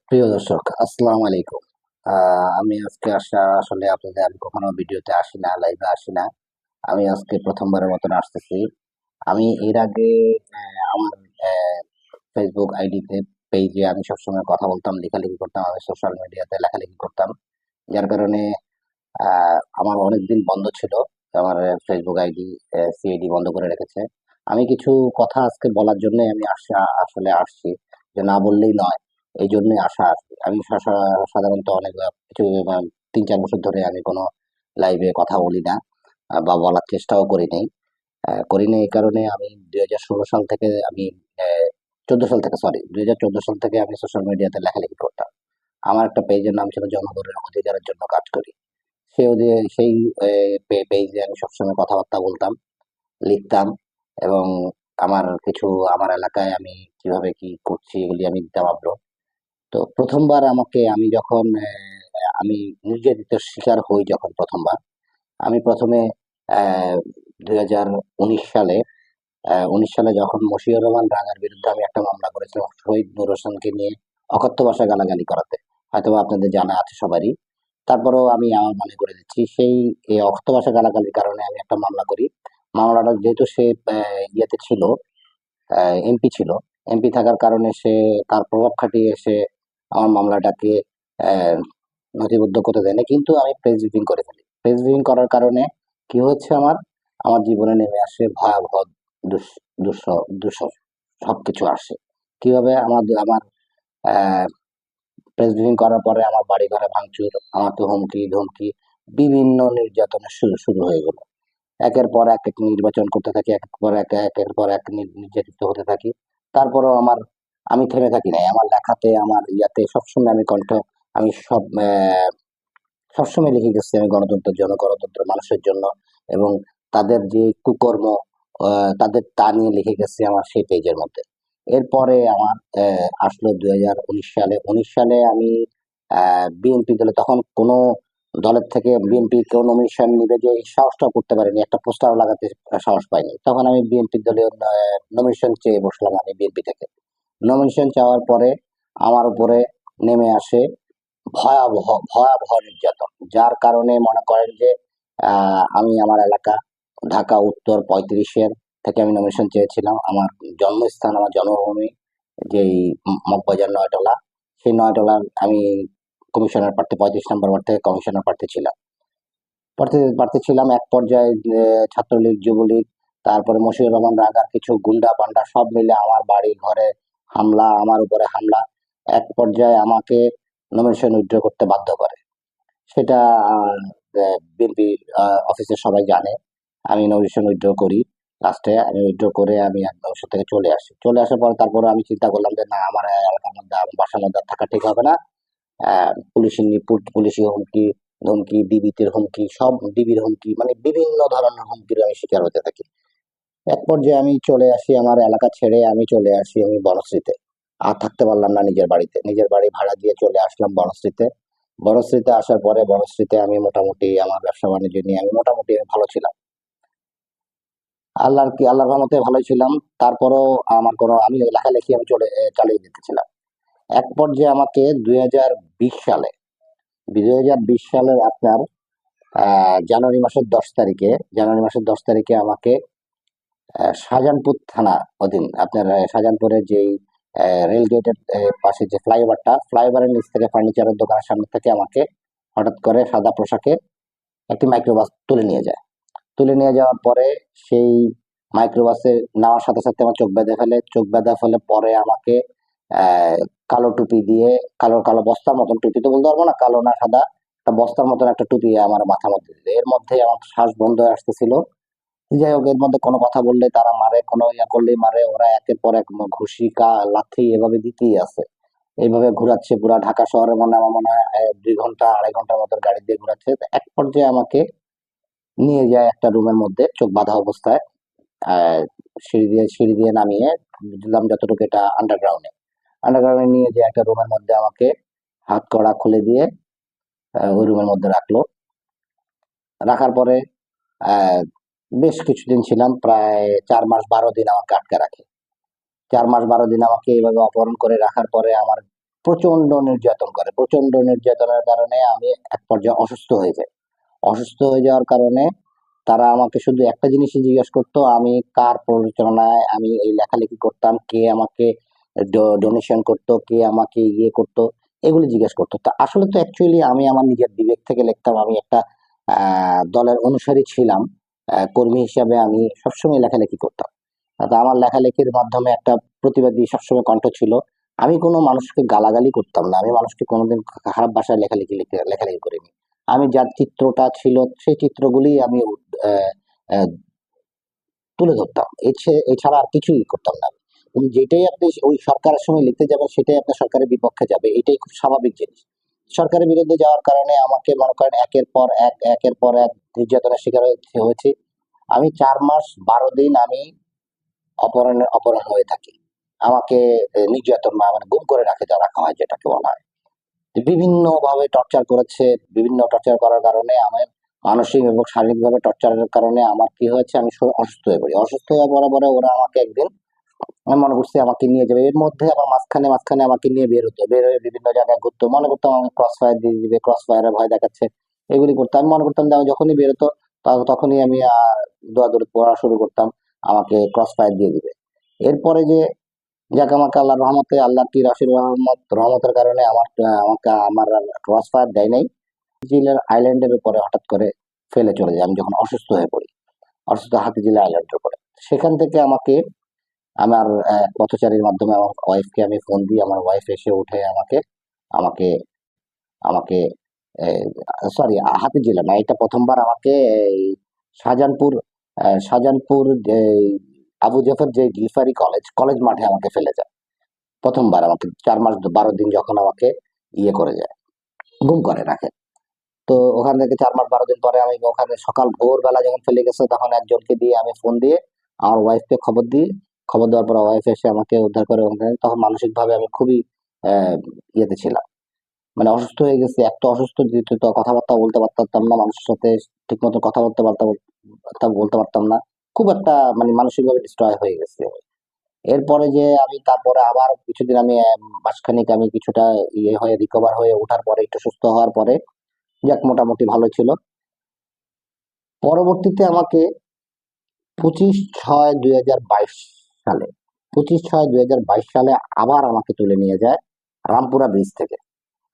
প্রিয় দর্শক, আসসালামু আলাইকুম। আমি আজকে আসলে আমি কখনো ভিডিওতে আসি না, লাইভে আসি না। আমি আজকে প্রথমবারের মতন আসতেছি। আমি এর আগে আমার ফেসবুক আইডিতে, পেজে আমি সবসময় কথা বলতাম, লেখালেখি করতাম, আমি সোশ্যাল মিডিয়াতে লেখালেখি করতাম। যার কারণে আমার অনেকদিন বন্ধ ছিল। আমার ফেসবুক আইডি সিআইডি বন্ধ করে রেখেছে। আমি কিছু কথা আজকে বলার জন্য আমি আসলে আসছি, যে না বললেই নয়। এই জন্যই আসা আর কি। আমি সাধারণত অনেক কিছু ৩-৪ বছর ধরে আমি কোনো লাইভে কথা বলি না, বা বলার চেষ্টাও করিনি। এই কারণে আমি ২০১৬ সাল থেকে আমি ১৪ সাল থেকে, সরি, ২০১৪ সাল থেকে আমি সোশ্যাল মিডিয়াতে লেখালেখি করতাম। আমার একটা পেজের নাম ছিল জনগণের অধিকারের জন্য কাজ করি। সেই পেজে আমি সবসময় কথাবার্তা বলতাম, লিখতাম, এবং আমার কিছু আমার এলাকায় আমি কিভাবে কি করছি এগুলি আমি দিতাম আপলোড। তো প্রথমবার আমি যখন আমি নির্যাতিত শিকার হই, যখন প্রথমবার আমি প্রথমে ২০১৯ সালে ১৯ সালে যখন মশিউর রহমান রাঙার বিরুদ্ধে আমি একটা মামলা করেছিলাম শহীদ নূর হোসেনকে নিয়ে অকথ্য ভাষায় গালাগালি করাতে। হয়তোবা আপনাদের জানা আছে সবারই। তারপরেও আমি আমার মনে করে দিচ্ছি, এই অকথ্য ভাষা গালাগালির কারণে আমি একটা মামলা করি। মামলাটা যেহেতু সে ইয়েতে ছিল, এমপি ছিল। এমপি থাকার কারণে তার প্রভাব খাটিয়ে সে আমার মামলাটাকে আহ, নথিবদ্ধ করতে দেয়নি, কিন্তু আমি প্রেস ব্রিফিং করে ফেলি। প্রেস ব্রিফিং করার কারণে কি হচ্ছে, আমার আমার জীবনে নেমে আসে ভয়াবহ দুঃ দুঃস দুঃস সবকিছু আসে। কিভাবে আমার প্রেস ব্রিফিং করার পরে আমার বাড়ি ঘরে ভাঙচুর, আমাকে হুমকি ধমকি, বিভিন্ন নির্যাতনের শুরু হয়ে গেল। একের পর এক নির্বাচন করতে থাকি, একের পর এক নির্যাতিত হতে থাকি। তারপরেও আমি থেমে থাকি নাই। আমার লেখাতে, আমার ইয়াতে সবসময় আমি আমি সবসময় লিখে গেছি আমি গণতন্ত্রের জন্য, গণতন্ত্র মানুষের জন্য, এবং তাদের যে কুকর্ম, তাদের তা নিয়ে লিখে গেছি আমার সেই পেজের মধ্যে। এরপরে আমার আসলো ২০১৯ সালে। ১৯ সালে আমি বিএনপি দলে, তখন কোনো দলের থেকে বিএনপি কেউ নমিনেশন নিবে যে এই সাহসটা করতে পারেনি, একটা পোস্টার লাগাতে সাহস পাইনি। তখন আমি বিএনপি দলে নমিনেশন চেয়ে বসলাম, আমি বিএনপি থেকে নমিনেশন চাওয়ার পরে আমার উপরে নেমে আসে ভয়াবহ ভয়াবহ নির্যাতন। যার কারণে মনে করেন যে আমি আমার এলাকা ঢাকা উত্তর ৩৫-এর থেকে আমি নমিনেশন চেয়েছিলাম। আমার জন্মস্থান, আমার জন্মভূমি যেই মগবাজার নয়টলা, সেই নয়টলার আমি কমিশনার প্রার্থী, ৩৫ নম্বর ওয়ার্ড থেকে কমিশনার প্রার্থী ছিলাম। প্রার্থী ছিলাম। এক পর্যায়ে ছাত্রলীগ, যুবলীগ, তারপরে মশিউর রহমান রাঙার কিছু গুন্ডা পান্ডা সব মিলে আমার বাড়ি ঘরে হামলা, আমার উপরে হামলা। এক পর্যায়ে আমাকে নমিনেশন উইথড্র করতে বাধ্য করে। সেটা বিএনপি অফিসের সবাই জানে। আমি নমিনেশন উইথড্র করি। লাস্টে আমি উইথড্র করে আমি অফিস থেকে চলে আসি। চলে আসার পর তারপরে আমি চিন্তা করলাম যে না, আমার এলাকার মধ্যে, আমার বাসার মধ্যে আর থাকা ঠিক হবে না। পুলিশি হুমকি ধমকি, ডিবিতে হুমকি, সব ডিবির হুমকি, মানে বিভিন্ন ধরনের হুমকির আমি শিকার হতে থাকি। এক পর্যায়ে আমি চলে আসি, আমার এলাকা ছেড়ে আমি চলে আসি আমি বনশ্রীতে। আর থাকতে পারলাম না নিজের বাড়িতে, নিজের বাড়ি ভাড়া দিয়ে চলে আসলাম বনশ্রীতে। বনশ্রীতে আসার পরে বনশ্রীতে আমি মোটামুটি আমার ব্যবসা বাণিজ্য নিয়ে আমি মোটামুটি ভালো ছিলাম। আল্লাহর রহমতে ভালোই ছিলাম। তারপরও আমি লেখালেখি আমি চালিয়ে দিতেছিলাম। এক পর্যায়ে আমাকে ২০২০ সালে, ২০২০ সালের আপনার জানুয়ারি মাসের ১০ তারিখে আমাকে শাহজাহানপুর থানা অধীন, আপনার শাহজাহানপুরের যেই রেল গেটের পাশে যে ফ্লাইওভারের নিচ থেকে ফার্নিচারের দোকানের সামনে থেকে আমাকে হঠাৎ করে সাদা পোশাকে একটি মাইক্রোবাস তুলে নিয়ে যাওয়ার পরে সেই মাইক্রোবাসে নেওয়ার সাথে সাথে আমার চোখ বেঁধে ফেলে। পরে আমাকে কালো টুপি দিয়ে, কালো কালো বস্তার মতন টুপি, তো বলতে পারবো না কালো না সাদা, একটা বস্তার মতন একটা টুপি আমার মাথার মধ্যে দিল। এর মধ্যে আমার শ্বাস বন্ধ হয়ে আসতেছিল। যাই হোক, এর মধ্যে কোনো কথা বললে তারা মারে, কোনো ইয়া করলেই মারে। ওরা একের পর এক ঘুষি, লাথি এভাবে দিতেই আছে। এইভাবে ঘুরাচ্ছে পুরা ঢাকা শহরে, আমার মনে হয় ২ ঘন্টা ২.৫ ঘন্টার মতো গাড়ি দিয়ে ঘুরাচ্ছে। তো এক পর্যায়ে আমাকে নিয়ে যায় একটা রুমের মধ্যে চোখ বাঁধা অবস্থায়, আহ সিঁড়ি দিয়ে নামিয়ে দিলাম, যতটুকু এটা আন্ডারগ্রাউন্ডে নিয়ে যে একটা রুমের মধ্যে আমাকে হাত কড়া খুলে দিয়ে ওই রুমের মধ্যে রাখার পরে আহ বেশ কিছুদিন ছিলাম, প্রায় ৪ মাস ১২ দিন আমাকে আটকে রাখে। ৪ মাস ১২ দিন আমাকে এইভাবে অপহরণ করে রাখার পরে আমার প্রচন্ড নির্যাতন করে। প্রচন্ড নির্যাতনের কারণে আমি এক পর্যায়ে অসুস্থ হয়ে যাই। অসুস্থ হয়ে যাওয়ার কারণে তারা আমাকে শুধু একটা জিনিসই জিজ্ঞেস করতো, আমি কার প্ররোচনায় আমি এই লেখালেখি করতাম, কে আমাকে ডোনেশন করতো, কে আমাকে ইয়ে করতো, এগুলো জিজ্ঞেস করতো। তা আসলে তো অ্যাকচুয়ালি আমি আমার নিজের বিবেক থেকে লিখতাম। আমি একটা দলের অনুসারী ছিলাম। কর্মী হিসাবে আমি সবসময় লেখালেখি করতাম। তা আমার লেখালেখির মাধ্যমে একটা প্রতিবাদী সবসময় কণ্ঠ ছিল। আমি কোনো মানুষকে গালাগালি করতাম না। আমি মানুষকে কোনোদিন খারাপ ভাষায় লেখালেখি করিনি। আমি যার চিত্রটা ছিল সেই চিত্রগুলি আমি আহ, আহ, তুলে ধরতাম। এছাড়া আর কিছুই করতাম না। যেটাই আপনি ওই সরকারের সময় লিখতে যাবেন সেটাই আপনার সরকারের বিপক্ষে যাবে, এটাই খুব স্বাভাবিক জিনিস। সরকারের বিরুদ্ধে যাওয়ার কারণে আমাকে মনে করেন একের পর এক নির্যাতনের শিকার হয়েছি। আমি 4 মাস 12 দিন আমি অপহরণ হয়ে থাকি। আমাকে নির্যাতন মানে গুম করে রাখা হয়, যেটাকে বলা হয়। বিভিন্ন ভাবে টর্চার করেছে। বিভিন্ন টর্চার করার কারণে আমার মানসিক এবং শারীরিকভাবে টর্চারের কারণে আমার কি হয়েছে, আমি অসুস্থ হয়ে পড়ি। অসুস্থ হয়ে পড়ার পরে ওরা আমাকে একদিন, আমি মনে করছি আমাকে নিয়ে যাবে। এর মধ্যে আবার মাঝখানে আমাকে নিয়ে বের হয়ে বিভিন্ন জায়গায় ঘুরতো। মনে করতাম আমাকে ক্রস ফায়ার দিয়ে দিবে, ক্রস ফায়ারের ভয় দেখাচ্ছে, এগুলি করতাম। আমি মনে করতাম যে আমি যখনই বেরোতো তখনই আমি দৌড়াদৌড়ি পড়া শুরু করতাম, আমাকে ক্রস ফায়ার দিয়ে দিবে। এরপরে যে যাক, আমাকে আল্লাহ রহমতে, আল্লাহ কি রাশির রহমতের কারণে আমাকে আমার ক্রস ফায়ার দেয় নাই। জিলের আইল্যান্ডের উপরে হঠাৎ করে ফেলে চলে যায় আমি যখন অসুস্থ হয়ে পড়ি। হাতিঝিল আইল্যান্ডের উপরে। সেখান থেকে আমাকে আমার পথচারীর মাধ্যমে আমার ওয়াইফকে আমি ফোন দিই। আমার ওয়াইফ এসে উঠে আমাকে আমাকে আমাকে সরি, হাতিঝিলে না, এটা প্রথমবার আমাকে এই শাহজাহানপুর শাহজাহানপুর যে আবু জাফর যে গিলফারি কলেজ মাঠে আমাকে ফেলে যায়। প্রথমবার আমাকে 4 মাস 12 দিন যখন আমাকে ইয়ে করে যায়, গুম করে রাখে। তো ওখান থেকে 4 মাস 12 দিন পরে আমি ওখানে সকাল ভোরবেলা যখন ফেলে গেছে, তখন একজনকে দিয়ে আমি ফোন দিয়ে আমার ওয়াইফকে খবর দিই। খবর দেওয়ার পর ওয়াইফ এসে আমাকে উদ্ধার করে ওখানে। তখন মানসিক ভাবে আমি খুবই ইয়েতে ছিলাম, মানে অসুস্থ হয়ে গেছি। এত অসুস্থ, দ্বিতীয়ত কথাবার্তা বলতে পারতাম না, মানুষের সাথে ঠিক মতো কথা বলতে পারতাম না। খুব একটা মানে মানসিক ভাবে ডিস্ট্রয় হয়ে গেছে আমি। এরপরে যে আমি তারপরে আবার কিছুদিন আমি মাসখানেক আমি কিছুটা ইয়ে হয়ে রিকভার হয়ে ওঠার পরে, একটু সুস্থ হওয়ার পরে যাক মোটামুটি ভালো ছিল। পরবর্তীতে আমাকে 25/6/2022 সালে 25/6/2022 সালে আবার আমাকে তুলে নিয়ে যায় রামপুরা ব্রিজ থেকে।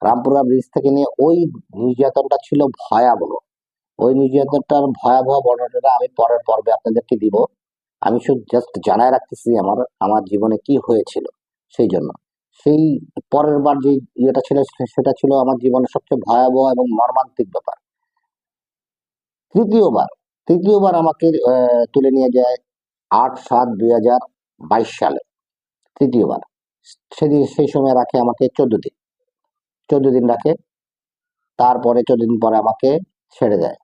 রামপুরা ব্রিজ থেকে নিয়ে ওই নির্যাতনটা ছিল ভয়াবহ। ওই নির্যাতনটার ভয়াবহ বর্ণনাটা আমি পরের পর্বে আপনাদেরকে দিব। আমি শুধু জাস্ট জানায় রাখতেছি আমার আমার জীবনে কি হয়েছিল সেই জন্য। সেই পরের বার যে ইয়েটা ছিল সেটা ছিল আমার জীবনের সবচেয়ে ভয়াবহ এবং মর্মান্তিক ব্যাপার। তৃতীয়বার তৃতীয়বার আমাকে তুলে নিয়ে যায় 8/7/2022 সালে। তৃতীয়বার সেদিন সেই সময় রাখে আমাকে 14 দিন। 14 দিন রাখে। তারপরে 14 দিন পরে আমাকে ছেড়ে দেয়।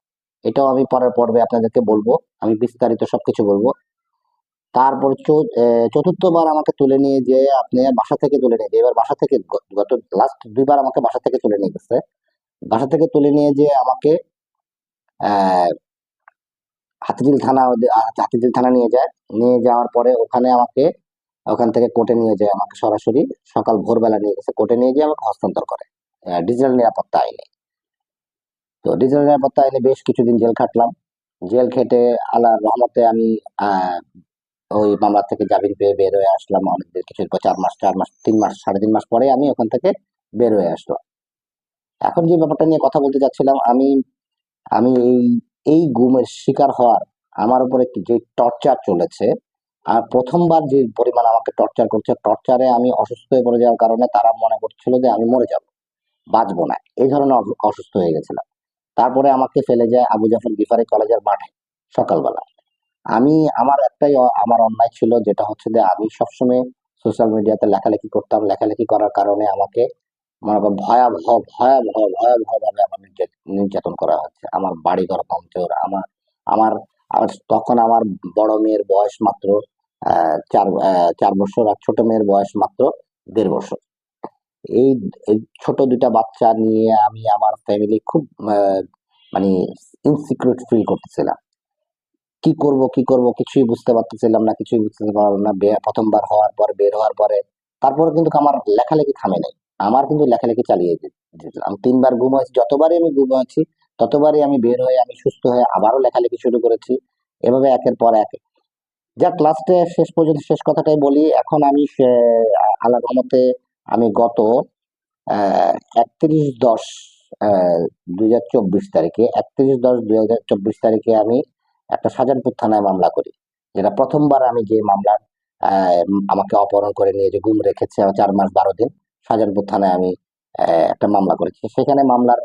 এটাও আমি পরের পর্বে আপনাদেরকে বলবো। আমি বিস্তারিত সবকিছু বলবো। তারপর চতুর্থবার আমাকে তুলে নিয়ে যে আপনি বাসা থেকে তুলে নিয়ে যে এবার বাসা থেকে গত লাস্ট 2বার আমাকে বাসা থেকে তুলে নিয়ে গেছে। বাসা থেকে তুলে নিয়ে যে আমাকে আহ হাতিঝিল থানা নিয়ে যায়। নিয়ে যাওয়ার পরে ওখানে আমাকে ওখান থেকে কোর্টে নিয়ে যায়। আমাকে সরাসরি সকাল ভোরবেলা নিয়ে গেছে, কোর্টে নিয়ে গিয়ে আমাকে হস্তান্তর করে ডিজিটাল নিরাপত্তা আইনে। তো ডিজিটাল নিরাপত্তা আইনে বেশ কিছুদিন জেল খাটলাম। জেল খেটে আল্লাহর রহমতে আমি আহ ওই মামলা থেকে জামিন পেয়ে বের হয়ে আসলাম। অনেক কিছু 4 মাস 3 মাস 3.5 মাস পরে আমি ওখান থেকে বের হয়ে আসলাম। এখন যে ব্যাপারটা নিয়ে কথা বলতে চাচ্ছিলাম, আমি আমি এই গুমের শিকার হওয়ার, আমার উপরে যে টর্চার চলেছে, আর প্রথমবার যে পরিমাণ আমাকে টর্চার করছে, টর্চারে আমি অসুস্থ হয়ে পড়ে যাওয়ার কারণে তারা মনে করছিল যে আমি মরে যাব, বাঁচবো না, এই ধরনের অসুস্থ হয়ে গেছিলাম। তারপরে আমাকে ফেলে যায় আবু জাফর গিফারি কলেজের মাঠে সকালবেলা। আমি আমার অন্যায় ছিল, যেটা হচ্ছে যে আমি সবসময় সোশ্যাল মিডিয়াতে লেখালেখি করতাম। লেখালেখি করার কারণে আমাকে মনে করেন ভয়াবহ ভাবে আমার নির্যাতন করা হচ্ছে। আমার বাড়িঘর ভাঙচুর। আমার আমার আমার তখন আমার বড় মেয়ের বয়স মাত্র 4 বছর, আর ছোট মেয়ের বয়স মাত্র 1.5 বছর। এই এই ছোট দুইটা বাচ্চা নিয়ে আমি আমার ফ্যামিলি খুব মানে ইনসিকিউর ফিল করতেছিলাম। কি করব কিছুই বুঝতে পারতেছিলাম না, কিছুই বুঝতে পারলাম না। প্রথমবার হওয়ার পর বের হওয়ার পরে তারপরে কিন্তু আমার লেখালেখি থামে নাই। আমার কিন্তু লেখালেখি চালিয়ে যেতাম। ৩ বার গুম হয়েছি। যতবারই আমি গুম হয়েছি, ততবারই আমি বের হয়ে আমি সুস্থ হয়ে আবারও লেখালেখি শুরু করেছি। এভাবে একের পর এক। যাক লাস্টে শেষ পর্যন্ত শেষ কথাটাই বলি। এখন আমি আল্লাহর রহমতে আমি গত ৩১/১০ ২০২৪ তারিখে ৩১/১০/২০২৪ তারিখে আমি একটা শাহজাহানপুর থানায় মামলা করি। যেটা প্রথমবার আমি যে মামলা আমাকে অপহরণ করে নিয়ে যে গুম রেখেছে ৪ মাস ১২ দিন, শাহজাহানপুর থানায় আমি একটা মামলা করেছি। সেখানে মামলার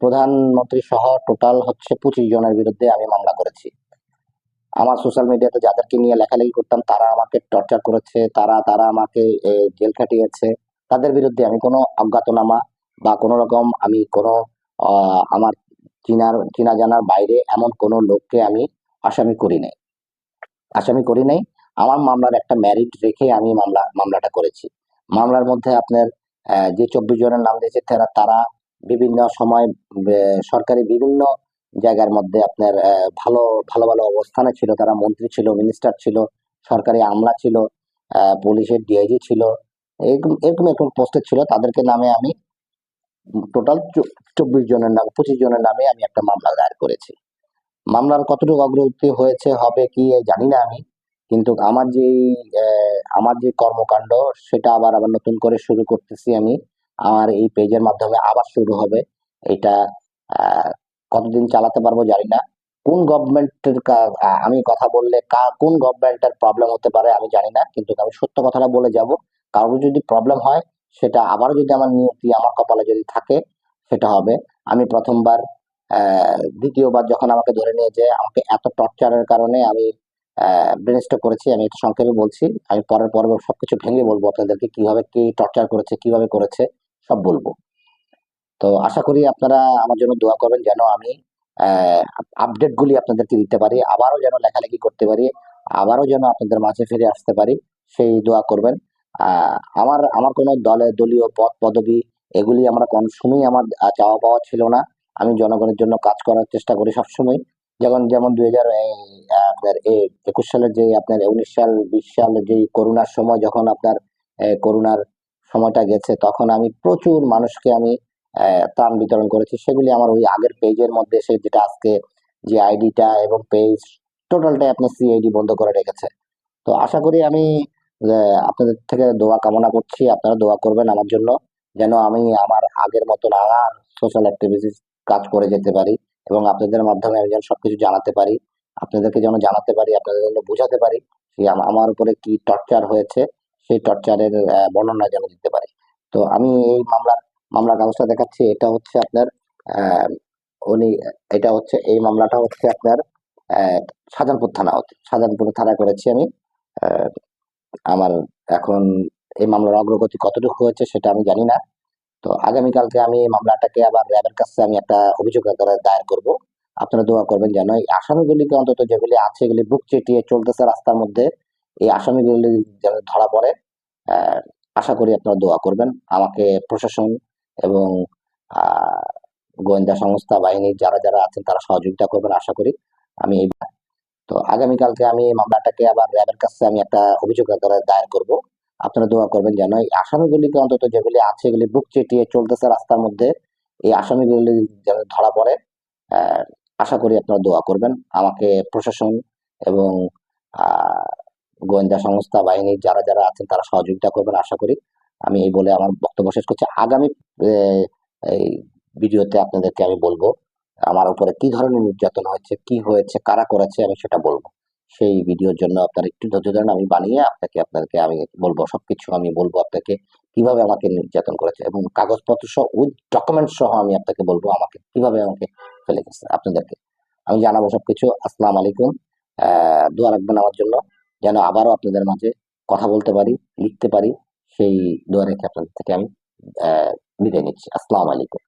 প্রধানমন্ত্রী সহ টোটাল হচ্ছে ২৫ জনের বিরুদ্ধে আমি মামলা করেছি। আমার সোশ্যাল মিডিয়াতে যাদেরকে নিয়ে লেখালেখি করতাম তারা আমাকে টর্চার করেছে, তারা তারা আমাকে জেল খাটিয়েছে। তাদের বিরুদ্ধে আমি কোনো অজ্ঞাতনামা বা কোনো রকম আমি কোনো আমার চিনা জানার বাইরে এমন কোনো লোককে আমি আসামি করি নাই। আসামি করি নাই। আমার মামলার একটা মেরিট রেখে আমি মামলাটা করেছি। মামলার মধ্যে আপনার যে ২৪ জনের নাম দিয়েছে তারা বিভিন্ন সময় সরকারি বিভিন্ন জায়গার মধ্যে আপনার ভালো ভালো ভালো অবস্থানে ছিল। তারা মন্ত্রী ছিল, মিনিস্টার ছিল, সরকারি আমলা ছিল, পুলিশের ডিআইজি ছিল, এরকম এরকম এরকম পোস্টে ছিল। তাদেরকে নামে আমি টোটাল ২৪ জনের নাম ২৫ জনের নামে আমি একটা মামলা দায়ের করেছি। মামলার কতটুকু অগ্রগতি হয়েছে হবে কি জানি না আমি। কিন্তু আমার যে কর্মকাণ্ড সেটা আবার নতুন করে শুরু করতেছি আমি। আমার এই পেজের মাধ্যমে আবার শুরু হবে। এটা কতদিন চালাতে পারবো জানি না। কোন গভর্নমেন্টের আমি কথা বললে কোন গভর্নমেন্টের প্রবলেম হতে পারে আমি জানি না। কিন্তু আমি সত্য কথাটা বলে যাব। কারোর যদি প্রবলেম হয় সেটা আবারও যদি আমার নিয়তি আমার কপালে যদি থাকে সেটা হবে। আমি প্রথমবার দ্বিতীয়বার যখন আমাকে ধরে নিয়ে যায় আমাকে এত টর্চারের কারণে আমি ব্রেন স্ট্রোক করেছি। আমি একটু সংক্ষেপে বলছি। আমি পরের পর্বে সবকিছু ভেঙে বলবো আপনাদেরকে কিভাবে কে টর্চার করেছে, কিভাবে করেছে সব বলবো। তো আশা করি আপনারা আমার জন্য দোয়া করবেন যেন আমি আপডেট গুলি আপনাদেরকে দিতে পারি, আবারও যেন লেখালেখি করতে পারি, আবারও যেন আপনাদের মাঝে ফিরে আসতে পারি, সেই দোয়া করবেন। আমার আমার কোনো দলীয় পদ পদবি এগুলি আমরা কোন সময় আমার চাওয়া পাওয়া ছিল না। আমি জনগণের জন্য কাজ করার চেষ্টা করি সবসময়। যেমন ২০২১ সালের যে আপনার ১৯ সাল ২০ সাল যে করোনার সময় যখন আপনার করোনার সময়টা গেছে তখন আমি প্রচুর মানুষকে আমি ত্রাণ বিতরণ করেছি। সেগুলি আমার ওই আগের পেজের মধ্যে এসে যেটা আজকে যে আইডিটা এবং পেজ টোটালটাই আপনার সিআইডি বন্ধ করে রেখেছে। তো আশা করি আমি আপনাদের থেকে দোয়া কামনা করছি। আপনারা দোয়া করবেন আমার জন্য যেন আমি আমার আগের মতন আবার সোশ্যাল অ্যাক্টিভিটিস কাজ করে যেতে পারি এবং আপনাদের মাধ্যমে আমি যেন সবকিছু জানাতে পারি। আপনাদেরকে যেন জানাতে পারি, আপনাদের জন্য বোঝাতে পারি যে আমার উপরে কি টর্চার হয়েছে, সেই টর্চারের বর্ণনা যেন দিতে পারি। তো আমি এই মামলার কাগজটা দেখাচ্ছি। এটা হচ্ছে আপনার আহ উনি এটা হচ্ছে এই মামলাটা হচ্ছে আপনার আহ শাহজাহানপুর থানা শাহজাহানপুর থানায় করেছি আমি। আহ, আমার এখন এই মামলার অগ্রগতি কতটুকু হয়েছে সেটা আমি জানি না। তো আগামীকালকে আমি এই মামলাটাকে আবার র্যাবের কাছে আমি একটা অভিযোগ আকারে দায়ের করব। আপনারা দোয়া করবেন যেন এই আসামিগুলিকে অন্তত যেগুলি আছে এগুলি বুক চেটিয়ে চলতেছে রাস্তার মধ্যে, এই আসামিগুলি যেন ধরা পড়ে। আহ, আশা করি আপনারা দোয়া করবেন। আমাকে প্রশাসন এবং আহ গোয়েন্দা সংস্থা বাহিনীর যারা যারা আছেন তারা সহযোগিতা করবেন আশা করি। আমি তো আগামীকালকে আমি এই মামলাটাকে আবার র্যাবের কাছে আমি একটা অভিযোগ আকারে দায়ের করব। আপনারা দোয়া করবেন যেন এই আসামিগুলিকে অন্তত যেগুলি আছে এগুলি বুক চেটিয়ে চলতেছে রাস্তার মধ্যে, এই আসামিগুলি যেন ধরা পড়ে। আহ, আশা করি আপনারা দোয়া করবেন। আমাকে প্রশাসন এবং আহ গোয়েন্দা সংস্থা বাহিনীর যারা যারা আছেন তারা সহযোগিতা করবেন আশা করি। আমি এই বলে আমার বক্তব্য শেষ করছি। আগামী এই ভিডিওতে আপনাদেরকে আমি বলবো আমার উপরে কি ধরনের নির্যাতন হয়েছে, কি হয়েছে, কারা করেছে আমি সেটা বলবো। সেই ভিডিওর জন্য আপনারা একটু ধৈর্য ধরেন। আমি বানিয়ে আপনাদেরকে আমি বলবো সবকিছু আমি বলবো আপনাকে কিভাবে আমাকে নির্যাতন করেছে এবং কাগজপত্র সহ উইথ ডকুমেন্ট সহ আমি আপনাকে বলবো আমাকে কিভাবে আমাকে ফেলে গেছে আপনাদেরকে আমি জানাবো সবকিছু। আসসালামু আলাইকুম। দোয়া রাখবেন আমার জন্য যেন আবারও আপনাদের মাঝে কথা বলতে পারি, লিখতে পারি। সেই দোয়া রেখে আপনাদের থেকে আমি বিদায় নিচ্ছি। আসসালামু আলাইকুম।